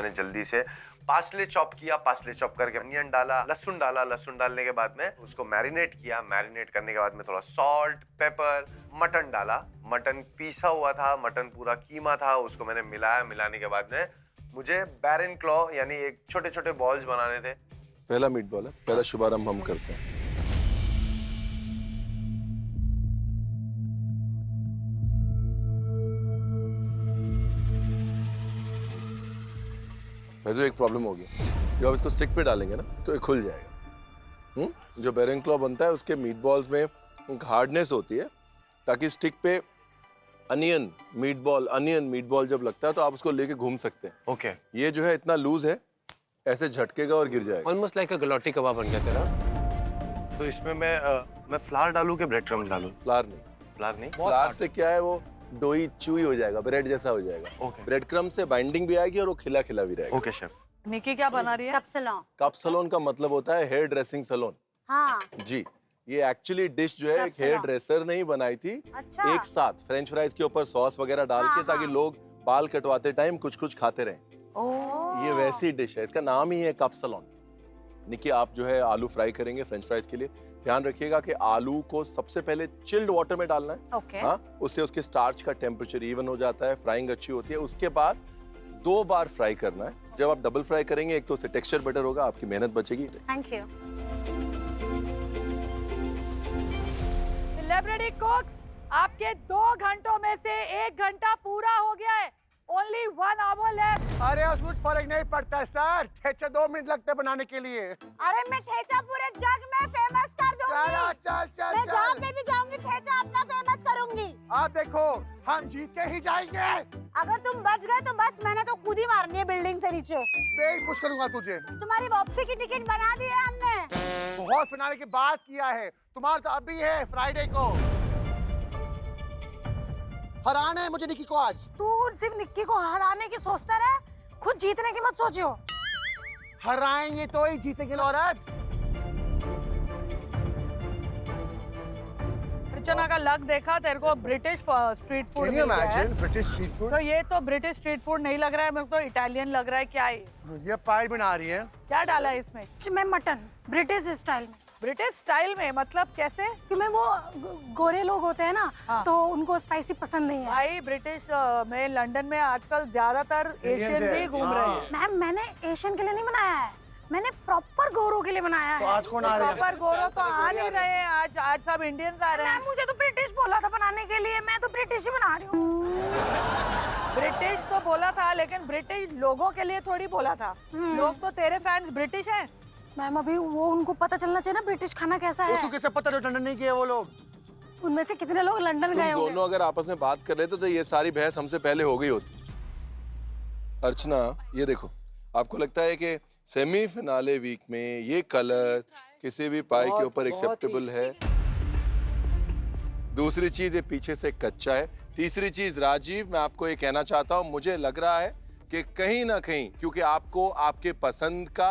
मैंने जल्दी से पार्सले चॉप किया, पार्सले चॉप करके अनियन डाला, लहसुन डाला, लहसुन डालने के बाद में उसको मैरिनेट किया, मैरिनेट करने के बाद में थोड़ा सॉल्ट, पेपर, मटन डाला, मटन पीसा हुआ था, मटन पूरा कीमा था, उसको मैंने मिलाया, मिलाने के बाद में मुझे बैरन क्लॉ यानी एक छोटे छोटे बॉल्स बनाने थे। पहला मीट बॉल है, पहला शुभारंभ हम करते हैं। वैसे एक प्रॉब्लम होगी, जब आप इसको स्टिक पे डालेंगे ना तो ये खुल जाएगा। जो बैरन क्लॉ बनता है उसके मीट बॉल्स में हार्डनेस होती है, ताकि स्टिक पे अनियन मीट बॉल जब लगता है तो आप उसको लेके घूम सकते हैं। ओके। ये जो है इतना लूज है, ऐसे झटकेगा और गिर जाएगा। ऑलमोस्ट लाइक अ गलौटी कबाब बन गया तेरा। तो इसमें मैं फ्लावर डालूं कि ब्रेड क्रम्स डालूं? फ्लावर नहीं, फ्लावर नहीं, फ्लावर से क्या है वो डोई चूई हो जाएगा, ब्रेड जैसा हो जाएगा। ओके। ब्रेड क्रम से बाइंडिंग भी आएगी और वो खिला खिला भी रहेगा। Okay chef. निकी क्या बना रही है? Cup salon. कप सलोन का मतलब होता है हेयर ड्रेसिंग सलोन। हाँ। जी, ये एक्चुअली डिश जो है एक हेयर ड्रेसर ने ही बनाई थी। अच्छा। एक साथ फ्रेंच फ्राइज के ऊपर सॉस वगैरह डाल के, ताकि लोग बाल कटवाते टाइम कुछ कुछ खाते रहें। ये वैसी डिश है, इसका नाम ही है कप सलोन। निकी, आप जो है आलू फ्राई करेंगे फ्रेंच फ्राइज के लिए, ध्यान रखिएगा कि आलू को सबसे पहले चिल्ड वाटर में डालना है। ओके। हाँ, उससे उसके स्टार्च का टेम्परेचर इवन हो जाता है, फ्राइंग अच्छी होती है। उसके बाद 2 बार फ्राई करना है। जब आप डबल फ्राई करेंगे, एक तो उससे टेक्सचर बेटर होगा, आपकी मेहनत बचेगी। Thank you. सेलिब्रिटी कुक्स, आपके 2 घंटों में से 1 घंटा पूरा हो गया है। Only 1 hour left. अरे उसको कुछ फर्क नहीं पड़ता है सर, ठेचा 2 मिनट लगते बनाने के लिए। अरे मैं ठेचा पूरे जग में फेमस कर दूंगी। चल मैं जहाँ पे भी जाऊंगी ठेचा अपना फेमस करूंगी। आप देखो, हम जीत के ही जाएंगे। अगर तुम बच गए तो बस मैंने तो कूद ही मारनी है बिल्डिंग से नीचे। मैं ही पुश करूंगा तुझे। तुम्हारी वापसी की टिकट बना दी है हमने। बहुत फिनाले की बात किया है, तुम्हारा तो अभी है फ्राइडे को। हराना है मुझे निकी को आज। तू सिर्फ निक्की को हराने की सोचता रहे, खुद जीतने की मत सोचियो। हराएंगे तो ही जीतेंगे औरत। अर्चना का लक देखा, तेरे को ब्रिटिश स्ट्रीट फूड मिल गया है। British street food? तो ये तो ब्रिटिश स्ट्रीट फूड नहीं लग रहा है, मेरे को तो इटालियन लग रहा है। क्या है ये पाई बना रही है। क्या डाला है इसमें? मैं मटन ब्रिटिश स्टाइल में। ब्रिटिश स्टाइल में मतलब कैसे? क्योंकि वो गोरे लोग होते हैं ना, हाँ। तो उनको स्पाइसी पसंद नहीं है। भाई ब्रिटिश में लंदन में आजकल ज्यादातर एशियन ही घूम रहे हैं। मैम, मैंने एशियन के लिए नहीं बनाया है, मैंने प्रॉपर गोरों के लिए बनाया तो है। आज कौन आ रहा है? प्रॉपर गोरो तो आ नहीं रहे हैं, आज सब इंडियंस आ रहे हैं। मैम, मुझे तो ब्रिटिश बोला था बनाने के लिए, मैं तो ब्रिटिश ही बना रही हूँ। ब्रिटिश तो बोला था, लेकिन ब्रिटिश लोगों के लिए थोड़ी बोला था। लोग तो तेरे फैंस ब्रिटिश हैं। मैम, अभी वो उनको पता चलना चाहिए ना ब्रिटिश खाना कैसा है। उसको कैसे पता लंदन नहीं किया वो लोग? उनमें से कितने लोग लंदन गए तुम होंगे? दोनों अगर आपस में बात कर लेते तो ये सारी बहस हमसे पहले हो गई होती। अर्चना, ये देखो, आपको लगता है कि सेमी फिनाले वीक में ये कलर किसी भी पाई के ऊपर एक्सेप्टेबल है? दूसरी चीज, ये पीछे से कच्चा है। तीसरी चीज, राजीव, मैं आपको ये कहना चाहता हूँ, मुझे लग रहा है कि कहीं ना कहीं, क्योंकि आपको आपके पसंद का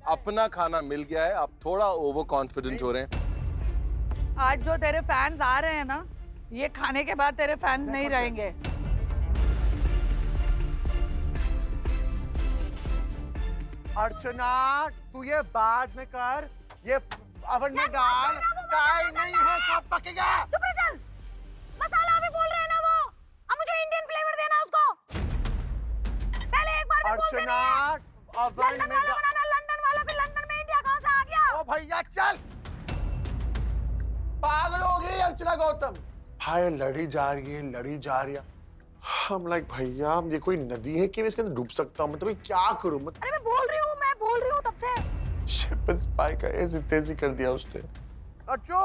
अपना खाना मिल गया है, आप थोड़ा ओवर कॉन्फिडेंट हो रहे हैं। आज जो तेरे फैंस आ रहे हैं ना, ये खाने के बाद तेरे फैंस नहीं रहेंगे। अर्चना, तू ये बाद में कर, ये ओवन में डाल। टाइम नहीं है, कब पकेगा? चुप रह, चल। मसाला अभी बोल रहे हैं ना वो, अब मुझे इंडियन फ्लेवर देना उसको। पहले एक बार भी बोल देना। अर्चना, ओवन लंदन में वाला बनाना, लंदन वाला, फिर लंदन में इंडिया कहाँ से आ गया? ओ भैया चल, पागल हो गई अर्चना गौतम। भाई लड़ी जा रही है। हम लाइक भैया, ये कोई नदी है कि मैं इसके अंदर डूब सकता हूँ? मतलब क्या करूँ? अरे मैं बोल रही हूँ तब से। शिपन स्पाई का ऐसे तेजी कर दिया उसने। अच्छो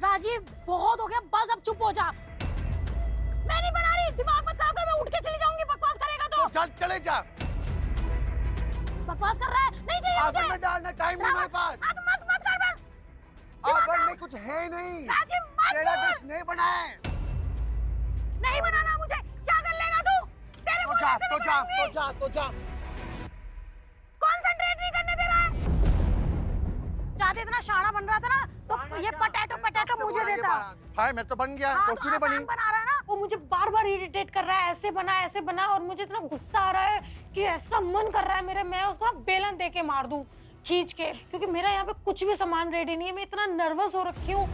राजीव, बहुत हो गया, बस अब चुप हो जा। मैं नहीं बना रही, दिमाग मत खराब कर, मैं उठ के चली जाऊंगी बकवास करेगा तो। चल चले जा। बकवास कर रहा है, नहीं चाहिए मुझे। ओवन में डालना, टाइम नहीं मेरे पास। मत कर बस। ओवन में कुछ है नहीं। राजीव, मत तेरा बोल। डिश नहीं बना है। नहीं बनाना मुझे, क्या कर लेगा तू? तेरे तो जा, बोलने से नहीं बनाऊंगी। तो जा। कंसंट्रेट नहीं करने दे रहा है। चाहते इतना शाना बन रहा था ना, तो ये पटेटो मुझे देता। हाय, मैं तो बन गया, हाँ, तो क्यों नहीं बनी? आसान बना रहा है ना, वो मुझे बार बार इरिटेट कर रहा है, ऐसे बना, और मुझे इतना गुस्सा आ रहा है कि ऐसा मन कर रहा है मेरा, मैं उसको ना बेलन दे के मार दूं खींच के, क्योंकि मेरा यहाँ पे कुछ भी सामान रेडी नहीं है। मैं इतना नर्वस हो रखी हूँ।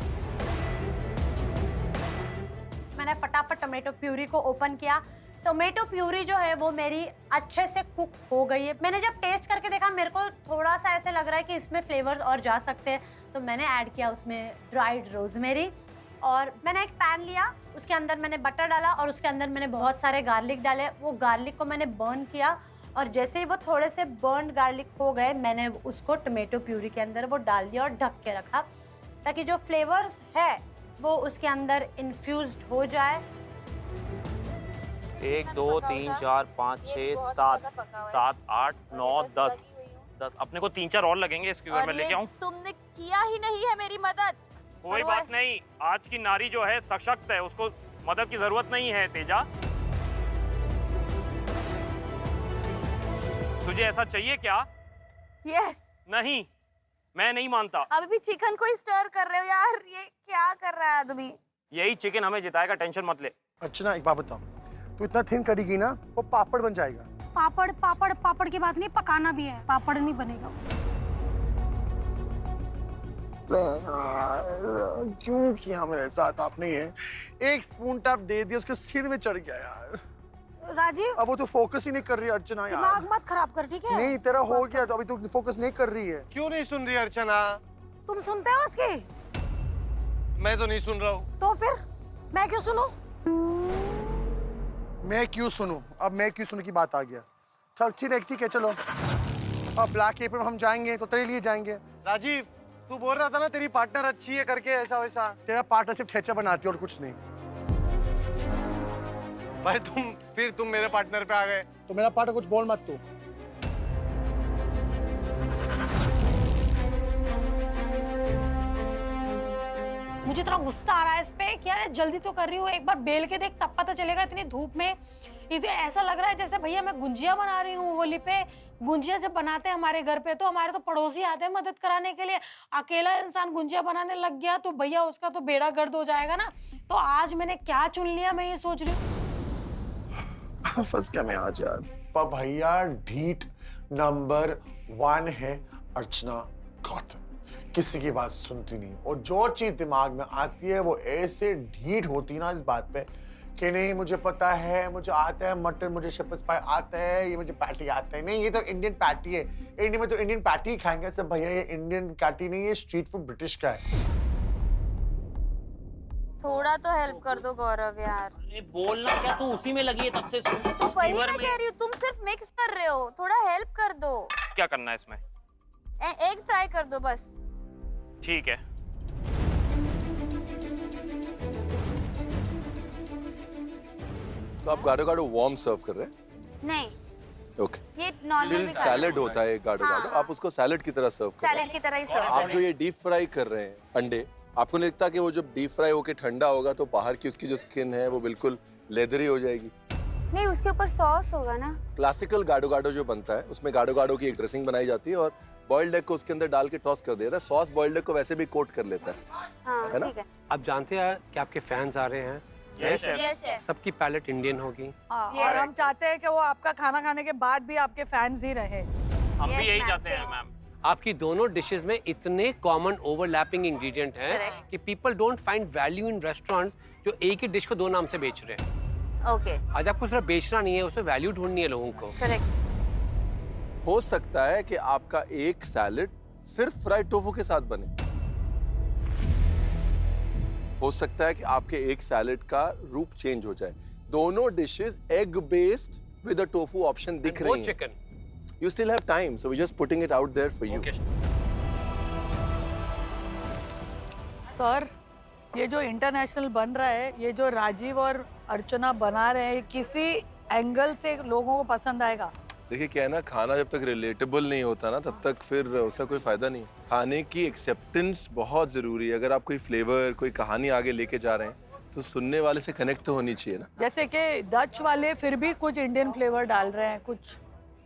मैंने फटाफट टोमेटो प्यूरी को ओपन किया। टोमेटो प्यूरी जो है वो मेरी अच्छे से कुक हो गई है। मैंने जब टेस्ट करके देखा, मेरे को थोड़ा सा ऐसे लग रहा है कि इसमें फ्लेवर्स और जा सकते हैं, तो मैंने ऐड किया उसमें ड्राइड रोजमेरी। और मैंने एक पैन लिया, उसके अंदर मैंने बटर डाला और उसके अंदर मैंने बहुत सारे गार्लिक डाले। वो गार्लिक को मैंने बर्न किया और जैसे ही वो थोड़े से बर्न गार्लिक हो गए, मैंने उसको टोमेटो प्यूरी के अंदर वो डाल दिया और ढक के रखा, ताकि जो फ्लेवर्स है वो उसके अंदर इन्फ्यूज्ड हो जाए। 1 2 3 4 5 6 7 7 8 9 10 अपने को 3 4 और लगेंगे। इसके ऊपर मैं लेके आऊं? तुमने किया ही नहीं है मेरी मदद। कोई बात नहीं, आज की नारी जो है सशक्त है, उसको मदद की जरूरत नहीं है। तेजा, तुझे ऐसा चाहिए क्या? यस। नहीं, मैं नहीं मानता। अभी भी चिकन को स्टर कर रहे हो यार, ये क्या कर रहा है आदमी? यही चिकन हमें जिताएगा, टेंशन मत ले। अर्चना एक बात बताओ, तू इतना थिन करेगी ना वो पापड़ बन जाएगा। पापड़ की बात नहीं, पकाना भी है, पापड़ नहीं बनेगा। क्यों किया मेरे साथ आपने ये? एक स्पून टैप दे दिया, उसके सिर में चढ़ गया यार। राजीव, अब वो तो फोकस ही नहीं कर रही अर्चना यार। दिमाग मत खराब कर, ठीक है? नहीं, तेरा हो गया तो अभी तू फोकस नहीं कर रही है। क्यों नहीं सुन रही अर्चना? तुम सुनते हो उसकी? मैं तो नहीं सुन रहा हूँ। तो फिर मैं क्यों सुनूं? मैं क्यों सुनूं? अब मैं क्यों सुनूं की बात आ गया। चल ठीक है चलो, अब ब्लैक एप्रन में हम जाएंगे तो तेरे लिए जाएंगे। राजीव, तू बोल रहा था ना तेरी पार्टनर अच्छी है करके, ऐसा वैसा। तेरा पार्टनर सिर्फ ठेचा बनाती है और कुछ नहीं। भाई तुम मेरे पार्टनर पे आ गए। तो मेरा पार्टनर कुछ बोल मत तू। मुझे इतना गुस्सा आ रहा है इस पे कि यार जल्दी तो कर रही हूँ, एक बार बेल के देख तब पता चलेगा। इतनी धूप में इधर ऐसा लग रहा है जैसे भैया मैं गुंजिया बना रही हूँ होली पे। गुंजिया जब बनाते हैं हमारे घर पे तो हमारे तो पड़ोसी आते हैं मदद कराने के लिए। अकेला इंसान गुंजिया बनाने लग गया तो भैया उसका तो बेड़ा गर्द हो जाएगा ना। तो आज मैंने क्या चुन लिया, मैं ये सोच रही हूँ। फंस गया मैं आज यार। पर भैया ढीठ नंबर 1 है अर्चना गौतम, किसी की बात सुनती नहीं, और जो चीज दिमाग में आती है वो ऐसे ढीठ होती ना इस बात पे कि नहीं मुझे पता है, मुझे आता है मटन, मुझे शेपर्ड्स पाई आता है, ये मुझे पैटी आता है। नहीं, ये तो इंडियन पैटी है, इंडिया में तो इंडियन पैटी ही खाएंगे सब। भैया ये इंडियन पैटी नहीं है, स्ट्रीट फूड ब्रिटिश का है। थोड़ा तो हेल्प कर दो गौरव यार। अरे बोलना क्या, तू उसी में लगी है तब से। तो वही मैं कह रही हूँ, तुम सिर्फ मिक्स कर रहे हो, थोड़ा हेल्प कर दो। क्या करना है इसमें? एग फ्राई कर दो बस। ठीक है। तो आप गाढ़ो गाढ़ो वार्म सर्व कर रहे हैं? नहीं, ओके। ये नॉर्मल चिल्ड सैलेड होता है गाढ़ो गाढ़ो, आप उसको सैलेड की तरह सर्व कर रहे सैलेड की तरह ही सर्व हैं। आप जो ये डीप फ्राई कर रहे हैं अंडे, आपको नहीं लगता कि वो जब डीप फ्राई होके ठंडा होगा तो बाहर की उसकी जो स्किन है वो बिल्कुल लेदरी हो जाएगी? नहीं, उसके ऊपर सॉस होगा ना। क्लासिकल गाढ़ो गाढ़ो जो बनता है उसमें गाढ़ो गाढ़ो की एक ड्रेसिंग बनाई जाती है और बॉइल्ड एग को उसके अंदर डाल के टॉस कर देता है। सॉस बॉइल्ड एग को वैसे भी कोट कर लेता है हाँ, ना? ठीक है। आप जानते हैं कि आपके फैंस आ रहे हैं। Yes, chef. Yes, chef. सबकी पैलेट इंडियन होगी। हाँ, और हम चाहते हैं कि वो आपका खाना खाने के बाद भी आपके फैंस ही रहे। हम Yes, भी यही ma'am, चाहते हैं same. मैम। आपकी दोनों डिशेस में इतने कॉमन ओवरलैपिंग इंग्रेडिएंट हैं Correct. कि people don't find value in restaurants जो एक ही डिश को 2 नाम से बेच रहे हैं। ओके, आज आपको सिर्फ बेचना नहीं है, उसमें वैल्यू ढूंढनी है लोगों को। करेक्ट। हो सकता है कि आपका एक सैलेड सिर्फ फ्राइड टोफू के साथ बने। हो सकता है कि आपके एक सैलेड का रूप चेंज हो जाए। दोनों dishes egg based with a tofu option दिख रही हैं। Chicken. You still have time, so we're just putting it out there for you. Okay. Sir, ये जो इंटरनेशनल बन रहा है, ये जो राजीव और अर्चना बना रहे हैं, किसी एंगल से लोगों को पसंद आएगा? देखिए क्या है ना, खाना जब तक रिलेटेबल नहीं होता ना तब तक फिर उसका कोई फायदा नहीं। खाने की एक्सेप्टेंस बहुत जरूरी है। अगर आप कोई फ्लेवर, कोई कहानी आगे लेके जा रहे हैं तो सुनने वाले से कनेक्ट तो होनी चाहिए ना। जैसे कि डच वाले फिर भी कुछ इंडियन फ्लेवर डाल रहे हैं, कुछ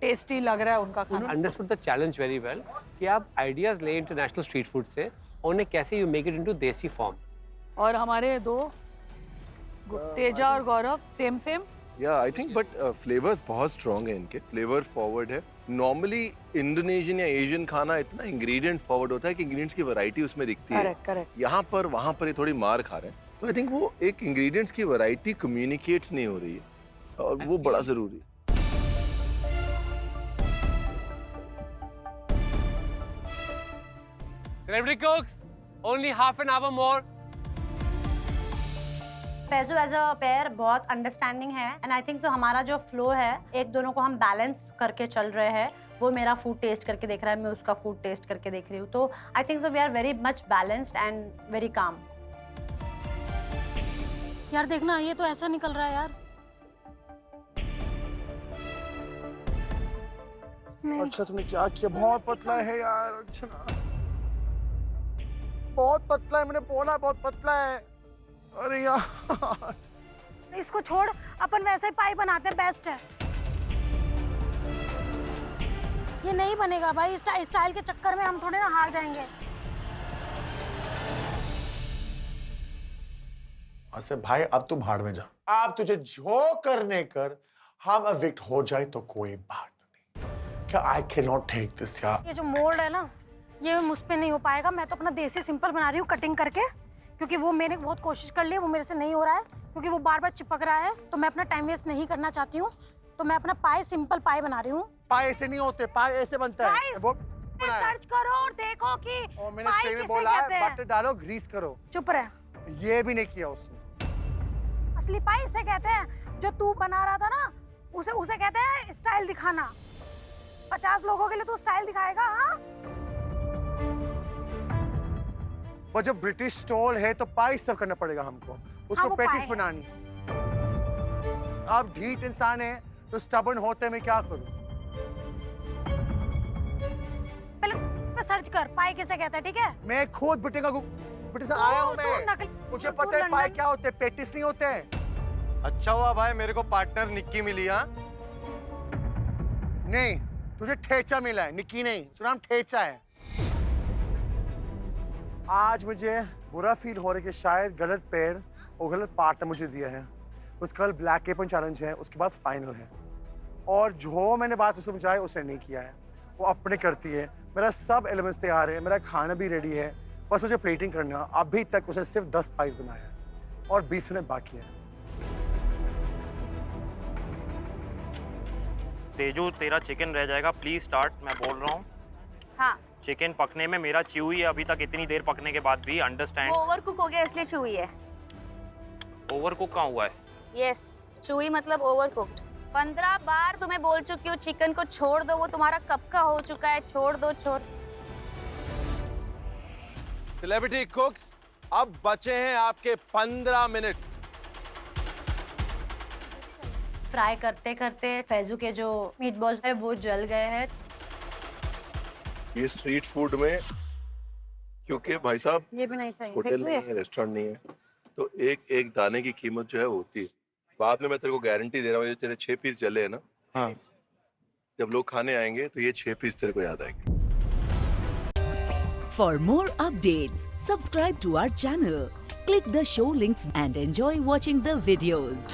टेस्टी लग रहा है उनका खाना। Understood the challenge very well कि आप आइडियाज ले इंटरनेशनल स्ट्रीट फूड से, उन्हें कैसे यू मेक इट इनटू देसी फॉर्म। और हमारे दो तेजा और गौरव सेम या आई थिंक बट फ्लेवर्स बहुत स्ट्रॉन्ग है इनके, फ्लेवर फॉरवर्ड है। नॉर्मली इंडोनेशियन या एशियन खाना इतना इंग्रेडिएंट फॉरवर्ड होता है कि इंग्रेडिएंट्स की वैरायटी उसमें दिखती है। करेक्ट। यहाँ पर वहाँ पर ये थोड़ी मार खा रहे हैं, तो आई थिंक वो एक इंग्रेडिएंट्स की वैरायटी कम्युनिकेट नहीं हो रही है और वो बड़ा जरूरी है। Celebrity cooks, only half an hour more. Faizu as a pair बहुत अंडरस्टैंडिंग है एंड आई थिंक सो हमारा जो फ्लो है एक दोनों को हम बैलेंस करके चल रहे हैं। वो मेरा फूड टेस्ट करके देख रहा है, मैं उसका फूड टेस्ट करके देख रही हूँ, तो I think so we are very much balanced and very calm. यार देखना, ये तो ऐसा निकल रहा है यार। अच्छा तुमने क्या किया? बहुत पतला है यार अर्चना, बहुत पतला है, मैंने बोला बहुत पतला है। अरे यार इसको छोड़, अपन वैसे ही पाई बनाते हैं, बेस्ट है। ये नहीं बनेगा भाई, स्टाइल के चक्कर में हम थोड़े ना हार जाएंगे। ऐसे भाई अब तू भाड़ में जा, आप तुझे जो करने कर, हम एविक्ट हो जाए तो कोई बात नहीं। क्या I can not take this यार। ये जो मोल्ड है ना, ये मुझ पे नहीं हो पाएगा। मैं तो अपना देसी सिंपल बना रही हूँ कटिंग करके, क्योंकि वो मैंने बहुत कोशिश कर ली, वो मेरे से नहीं हो रहा है क्योंकि वो बार बार चिपक रहा है। तो मैं अपना टाइम वेस्ट नहीं करना चाहती हूँ, तो मैं अपना पाए सिंपल पाए बना रही हूँ। पाए ऐसे नहीं होते, पाए ऐसे बनता है। वो सर्च करो और देखो कि और मैंने पाए छह में किसे बोला कहते है हैं। बटर डालो, ग्रीस करो। चुप रहे। ये भी नहीं किया उसने। असली पाए इसे कहते हैं। जो तू बना रहा था ना, उसे कहते हैं स्टाइल दिखाना। 50 लोगों के लिए तू स्टाइल दिखाएगा? हाँ, वो जब ब्रिटिश स्टॉल है तो पाई सर्व करना पड़ेगा हमको, उसको वो पैटिस पाए है। बनानी। आप ढीठ इंसान है तो स्टबर्न होते मैं क्या करूं? पहले सर्च कर पाए किसे कहते हैं, ठीक है? मैं खुद ब्रिटेन से आया हूं मैं, मुझे पता है पाए क्या होते हैं, पैटिस नहीं होते हैं। अच्छा हुआ भाई मेरे को पार्टनर निक्की मिली। हाँ नहीं, तुझे ठेचा मिला है, निक्की नहीं। सुनाम ठेचा है। आज मुझे बुरा फील हो रहा है कि शायद गलत पैर और गलत पार्टनर मुझे दिया है। उसका कल ब्लैक केपन चैलेंज है, उसके बाद फाइनल है, और जो मैंने बात उसे समझाई उसने नहीं किया है। वो अपने करती है। मेरा सब एलिमेंट्स तैयार है, मेरा खाना भी रेडी है, बस मुझे प्लेटिंग करना। अभी तक उसे सिर्फ 10 पाइस बनाया है और 20 मिनट बाकी है। तेजू तेरा चिकन रह जाएगा, प्लीज स्टार्ट। मैं बोल रहा हूँ। हाँ, चिकन पकने में मेरा च्यूई है अभी तक, इतनी देर पकने के बाद भी। अंडरस्टैंड। वो ओवर कुक हो गया इसलिए चूई है। ओवर कुक कहाँ हुआ है? यस, चूई मतलब ओवर कुक्ड। 15 बार तुम्हें बोल चुकी हूँ चिकन को छोड़ दो, वो तुम्हारा कब का हो चुका है। छोड़ दो, छोड़। सेलिब्रिटी कुक्स, अब बचे हैं आपके 15 मिनट। फ्राई करते करते फैजू के जो मीट बॉल्स है वो जल गए हैं। ये स्ट्रीट फूड में, क्योंकि भाई साहब ये भी नहीं चाहिए। होटल नहीं है, रेस्टोरेंट नहीं है, तो एक एक दाने की कीमत जो है वो होती है। बाद में मैं तेरे को गारंटी दे रहा हूँ, ये तेरे 6 पीस जले हैं ना, हाँ, जब लोग खाने आएंगे तो ये 6 पीस तेरे को याद आएंगे। For more updates, subscribe to our channel, click the show links and enjoy watching the videos.